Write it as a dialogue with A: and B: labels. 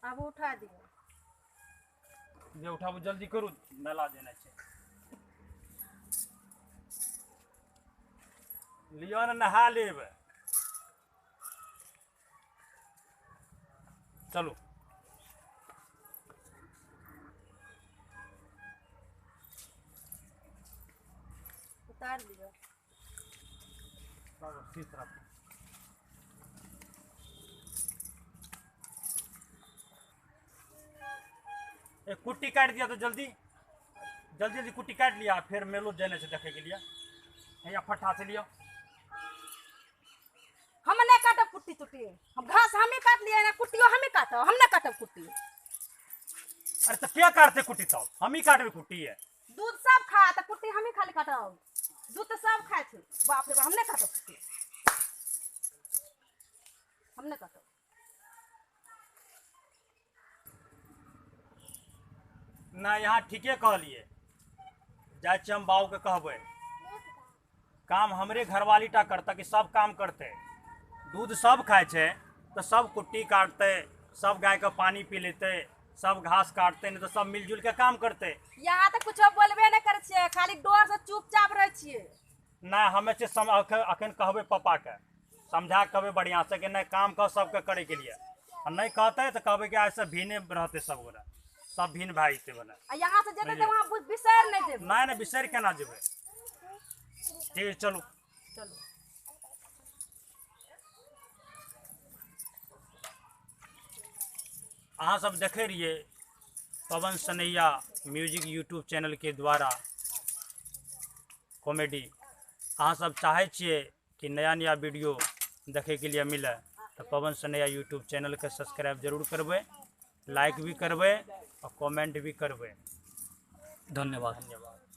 A: अब उठा दियो
B: जे उठाबू जल्दी करू मेला जेना छै लियो ने नहा लेब चलू
A: उतार दियो
B: ठीक तरफ एक कुट्टी काट दिया तो जल्दी जल्दी जल्दी कुट्टी काट लिया फिर मेलो जाने से देखे के लिए या फट्टा से लियो
A: हम नहीं काटब कुट्टी तुट्टी हम घास हम ही काट लिए ना कुट्टियो हम ही काटब हम नहीं काटब कुट्टी
B: अरे तो क्या काटते कुट्टी तो हम ही काटबे कुट्टी है
A: दूध सब खा तो कुट्टी हम ही खाली काटब दूध तो सब खाए थे बाप रे बाप हम नहीं काटब कुट्टी हम नहीं काटब
B: ना यहाँ ठीके कहलिए जाए छियै हम बाबू के कहबै काम हमरे घरवाली टा करता कि सब काम करते दूध सब खाए छे तो सब कुट्टी काटते सब गाय का पानी पी लेते सब घास काटते नहीं तो सब मिलजुल के काम करते
A: यहाँ तो कुछ बोलबे नहीं करे छिए खाली डोर से चुपचाप रहे छिए
B: ना हमें से अखन कहबै पापा के समझा के कहबै बढ़िया से कि नहीं काम कह सबके करे के लिए और नहीं कहते तो कहबै कि आज से भिने रहते सब गोरा सब भिन्न भाई से बने
A: यहाँ से जेते तो वहाँ बिसर नहीं देबे
B: नहीं बिसर केना जेबै ठीक चलू
A: चलो
B: अहाँ सब देखे रहिए पवन सनैया म्यूजिक यूट्यूब चैनल के द्वारा कॉमेडी अहाँ सब चाहे छिए कि नया नया वीडियो देखे के लिए मिले तो पवन सनैया यूट्यूब चैनल के सब्सक्राइब जरूर करबै लाइक भी करबै और कमेंट भी करबै
C: धन्यवाद।
B: धन्यवाद।